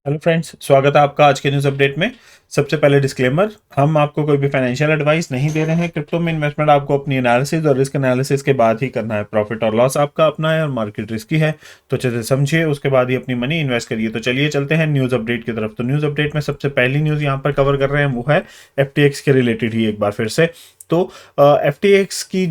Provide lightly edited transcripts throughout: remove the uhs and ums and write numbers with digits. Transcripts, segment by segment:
Hello friends, स्वागत है आपका आज के न्यूज़ अपडेट में। सबसे पहले डिस्क्लेमर, हम आपको कोई भी फाइनेंशियल एडवाइस नहीं दे रहे हैं। क्रिप्टो में इन्वेस्टमेंट आपको अपनी एनालिसिस और रिस्क एनालिसिस के बाद ही करना है। प्रॉफिट और लॉस आपका अपना है और मार्केट रिस्की है, तो अच्छे से समझिए, उसके बाद ही अपनी मनी इन्वेस्ट करिए। तो चलिए चलते हैं न्यूज़ अपडेट की तरफ। तो न्यूज़ अपडेट में सबसे पहली न्यूज़ यहाँ पर कवर कर रहे हैं वो है FTX के रिलेटेड ही एक बार फिर से। तो FTX की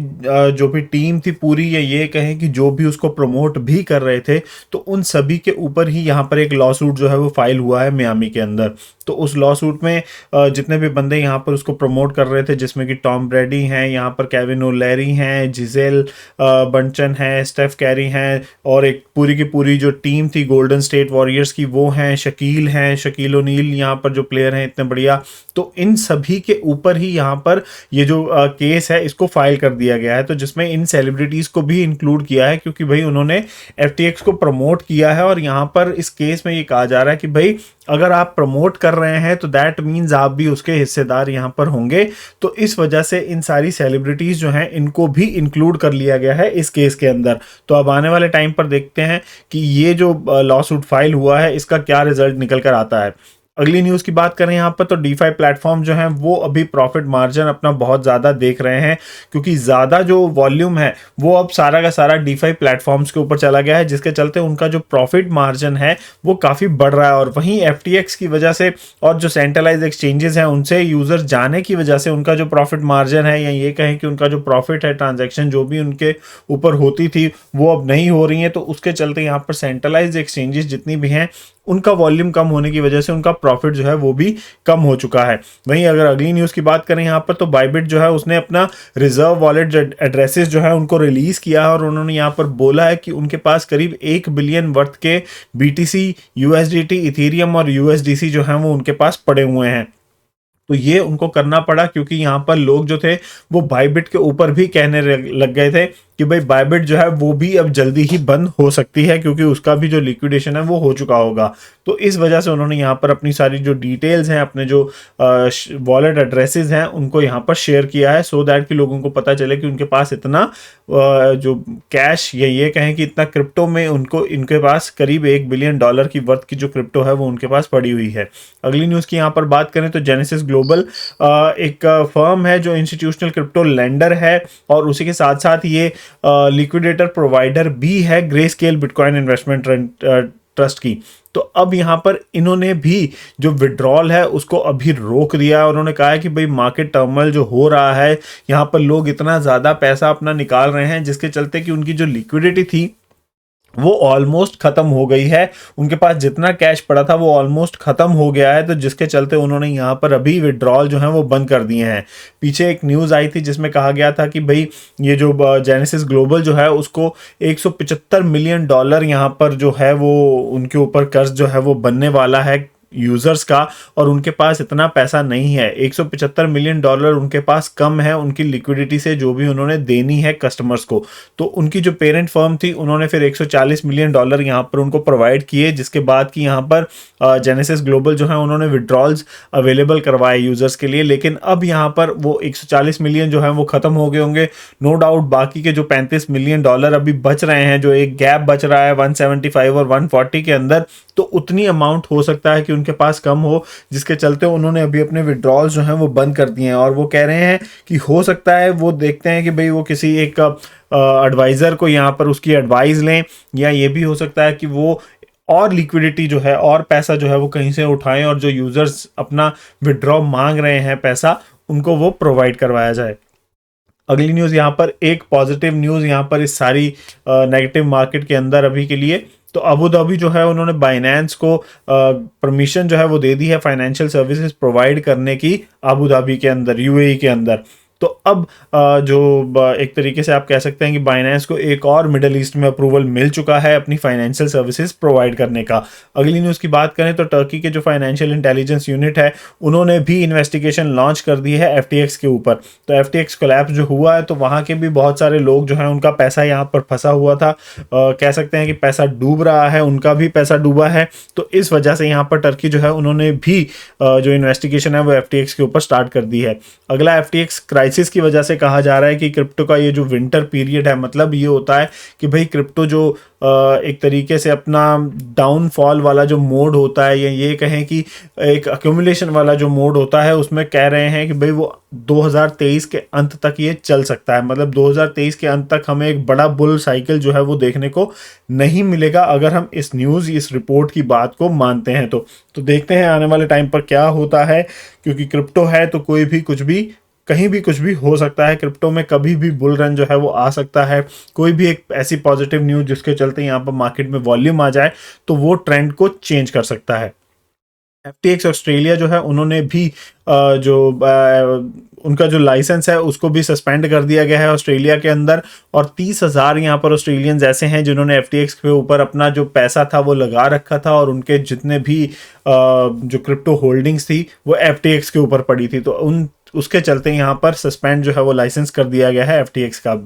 जो भी टीम थी पूरी, या ये कहें कि जो भी उसको प्रमोट भी कर रहे थे, तो उन सभी के ऊपर ही यहाँ पर एक लॉ सूट जो है वो फाइल हुआ है मियामी के अंदर। तो उस लॉ सूट में जितने भी बंदे यहाँ पर उसको प्रमोट कर रहे थे, जिसमें कि टॉम ब्रैडी हैं, यहाँ पर केविन ओलेरी हैं, जिजेल बंचन है, स्टेफ कैरी हैं, और एक पूरी की पूरी जो टीम थी गोल्डन स्टेट वॉरियर्स की वो हैं, शकील ओनील यहाँ पर जो प्लेयर हैं इतने बढ़िया। तो इन सभी के ऊपर ही यहाँ पर ये जो केस है इसको फाइल कर दिया गया है, तो जिसमें इन सेलिब्रिटीज को भी इंक्लूड किया है, क्योंकि भाई उन्होंने FTX को प्रमोट किया है। और यहाँ पर इस केस में ये कहा जा रहा है कि भाई अगर आप प्रमोट कर रहे हैं तो दैट मीन्स आप भी उसके हिस्सेदार यहाँ पर होंगे। तो इस वजह से इन सारी सेलिब्रिटीज जो हैं इनको भी इंक्लूड कर लिया गया है इस केस के अंदर। तो अब आने वाले टाइम पर देखते हैं कि ये जो लॉ सूट फाइल हुआ है इसका क्या रिजल्ट निकल कर आता है। अगली न्यूज़ की बात करें यहाँ पर, तो DeFi प्लेटफॉर्म जो हैं वो अभी प्रॉफिट मार्जिन अपना बहुत ज़्यादा देख रहे हैं, क्योंकि ज़्यादा जो वॉल्यूम है वो अब सारा का सारा DeFi प्लेटफॉर्म्स के ऊपर चला गया है, जिसके चलते उनका जो प्रॉफिट मार्जिन है वो काफ़ी बढ़ रहा है। और वहीं FTX की वजह से और जो सेंट्रलाइज एक्सचेंजेस हैं उनसे यूज़र जाने की वजह से उनका जो प्रॉफिट मार्जिन है, या ये कहें कि उनका जो प्रॉफिट है, ट्रांजेक्शन जो भी उनके ऊपर होती थी वो अब नहीं हो रही है। तो उसके चलते यहाँ पर सेंट्रलाइज एक्सचेंजेस जितनी भी हैं उनका वॉल्यूम कम होने की वजह से उनका प्रॉफिट जो है वो भी कम हो चुका है। वहीं अगर अगली न्यूज़ की बात करें यहाँ पर, तो बाइबिट जो है उसने अपना रिजर्व वॉलेट एड्रेसेस जो है उनको रिलीज़ किया है, और उन्होंने यहाँ पर बोला है कि उनके पास करीब 1 बिलियन वर्थ के BTC, USDT, इथेरियम और USDC जो हैं वो उनके पास पड़े हुए हैं। तो ये उनको करना पड़ा क्योंकि यहाँ पर लोग जो थे वो बाइबिट के ऊपर भी कहने लग गए थे कि भाई बाइबिट जो है वो भी अब जल्दी ही बंद हो सकती है, क्योंकि उसका भी जो लिक्विडेशन है वो हो चुका होगा। तो इस वजह से उन्होंने यहाँ पर अपनी सारी जो डिटेल्स हैं, अपने जो वॉलेट एड्रेसेस हैं उनको यहाँ पर शेयर किया है, सो दैट कि लोगों को पता चले कि उनके पास इतना जो कैश, या ये कहें कि इतना क्रिप्टो में इनके पास करीब $1 बिलियन की वर्थ की जो क्रिप्टो है वो उनके पास पड़ी हुई है। अगली न्यूज़ की यहाँ पर बात करें तो जेनेसिस ग्लोबल एक फर्म है जो इंस्टीट्यूशनल क्रिप्टो लेंडर है, और उसी के साथ साथ ये लिक्विडेटर प्रोवाइडर भी है grey scale bitcoin investment trust की। तो अब यहाँ पर इन्होंने भी जो विड्रॉल है उसको अभी रोक दिया है। उन्होंने कहा है कि भाई मार्केट टर्मोइल जो हो रहा है, यहाँ पर लोग इतना ज़्यादा पैसा अपना निकाल रहे हैं, जिसके चलते कि उनकी जो लिक्विडिटी थी वो ऑलमोस्ट खत्म हो गई है। उनके पास जितना कैश पड़ा था वो ऑलमोस्ट खत्म हो गया है, तो जिसके चलते उन्होंने यहाँ पर अभी विड्रॉल जो है वो बंद कर दिए हैं। पीछे एक न्यूज़ आई थी जिसमें कहा गया था कि भाई ये जो जेनेसिस ग्लोबल जो है उसको $175 मिलियन यहाँ पर जो है वो उनके ऊपर कर्ज जो है वो बनने वाला है यूजर्स का, और उनके पास इतना पैसा नहीं है। $175 मिलियन उनके पास कम है उनकी लिक्विडिटी से जो भी उन्होंने देनी है कस्टमर्स को। तो उनकी जो पेरेंट फर्म थी उन्होंने फिर $140 मिलियन यहाँ पर उनको प्रोवाइड किए, जिसके बाद कि यहाँ पर जेनेसिस ग्लोबल जो है उन्होंने विड्रॉल्स अवेलेबल करवाए यूजर्स के लिए। लेकिन अब यहाँ पर वो 140 मिलियन जो है वो खत्म हो गए होंगे, नो डाउट। बाकी के जो $35 मिलियन अभी बच रहे हैं, जो एक गैप बच रहा है 175 और 140 के अंदर, तो उतनी अमाउंट हो सकता है कि उनके पास कम हो, जिसके चलते उन्होंने अभी अपने विड्रॉल्स जो हैं वो बंद कर दिए हैं। और वो कह रहे हैं कि हो सकता है वो देखते हैं कि भाई वो किसी एक एडवाइज़र को यहाँ पर उसकी एडवाइस लें, या ये भी हो सकता है कि वो और लिक्विडिटी जो है और पैसा जो है वो कहीं से उठाएं, और जो यूज़र्स अपना विड्रॉ मांग रहे हैं पैसा, उनको वो प्रोवाइड करवाया जाए। अगली न्यूज़ यहाँ पर एक पॉजिटिव न्यूज़ यहाँ पर इस सारी नेगेटिव मार्केट के अंदर अभी के लिए, तो अबू धाबी जो है उन्होंने बाइनेंस को परमिशन जो है वो दे दी है फाइनेंशियल सर्विसेज प्रोवाइड करने की अबू धाबी के अंदर, UAE के अंदर। तो अब एक तरीके से आप कह सकते हैं कि बाइनेंस को एक और मिडल ईस्ट में अप्रूवल मिल चुका है अपनी फाइनेंशियल सर्विसेज प्रोवाइड करने का। अगली न्यूज़ की बात करें तो टर्की के जो फाइनेंशियल इंटेलिजेंस यूनिट है उन्होंने भी इन्वेस्टिगेशन लॉन्च कर दी है FTX के ऊपर। तो FTX कोलैप्स जो हुआ है तो वहाँ के भी बहुत सारे लोग जो हैं उनका पैसा यहाँ पर फंसा हुआ था, कह सकते हैं कि पैसा डूब रहा है, उनका भी पैसा डूबा है। तो इस वजह से यहाँ पर टर्की जो है उन्होंने भी जो इन्वेस्टिगेशन है वो FTX के ऊपर स्टार्ट कर दी है। अगला FTX क्राइसिस की वजह से कहा जा रहा है कि क्रिप्टो का ये जो विंटर पीरियड है, मतलब ये होता है कि भाई क्रिप्टो जो एक तरीके से अपना डाउनफॉल वाला जो मोड होता है, या ये कहें कि एक अक्यूमुलेशन वाला जो मोड होता है, उसमें कह रहे हैं कि भाई वो 2023 के अंत तक ये चल सकता है। मतलब 2023 के अंत तक हमें एक बड़ा बुल साइकिल जो है वो देखने को नहीं मिलेगा, अगर हम इस रिपोर्ट की बात को मानते हैं तो देखते हैं आने वाले टाइम पर क्या होता है, क्योंकि क्रिप्टो है तो कोई भी कुछ भी कहीं भी कुछ भी हो सकता है। क्रिप्टो में कभी भी बुल रन जो है वो आ सकता है। कोई भी एक ऐसी पॉजिटिव न्यूज़ जिसके चलते यहाँ पर मार्केट में वॉल्यूम आ जाए तो वो ट्रेंड को चेंज कर सकता है। FTX ऑस्ट्रेलिया जो है उन्होंने भी उनका जो लाइसेंस है उसको भी सस्पेंड कर दिया गया है ऑस्ट्रेलिया के अंदर, और 30,000 यहाँ पर ऑस्ट्रेलियंस ऐसे हैं जिन्होंने FTX के ऊपर अपना जो पैसा था वो लगा रखा था, और उनके जितने भी जो क्रिप्टो होल्डिंग्स थी वो FTX के ऊपर पड़ी थी, तो उसके चलते यहाँ पर सस्पेंड जो है वो लाइसेंस कर दिया गया है FTX का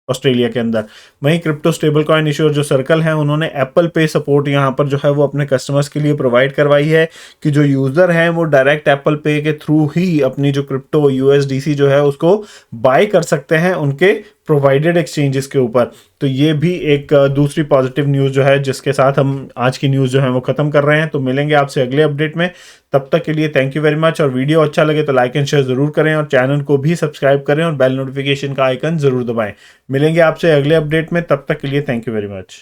ऑस्ट्रेलिया के अंदर। वहीं क्रिप्टो स्टेबल कॉइन इश्यूर जो सर्कल है उन्होंने एप्पल पे सपोर्ट यहाँ पर जो है वो अपने कस्टमर्स के लिए प्रोवाइड करवाई है कि जो यूज़र हैं वो डायरेक्ट एप्पल पे के थ्रू ही अपनी जो क्रिप्टो USDC जो है उसको बाय कर सकते हैं उनके प्रोवाइडेड एक्सचेंजेस के ऊपर। तो ये भी एक दूसरी पॉजिटिव न्यूज़ जो है जिसके साथ हम आज की न्यूज़ जो है वो ख़त्म कर रहे हैं। तो मिलेंगे आपसे अगले अपडेट में, तब तक के लिए थैंक यू वेरी मच। और वीडियो अच्छा लगे तो लाइक एंड शेयर ज़रूर करें, और चैनल को भी सब्सक्राइब करें और बेल नोटिफिकेशन का आइकन ज़रूर दबाएं। मिलेंगे आपसे अगले अपडेट में, तब तक के लिए थैंक यू वेरी मच।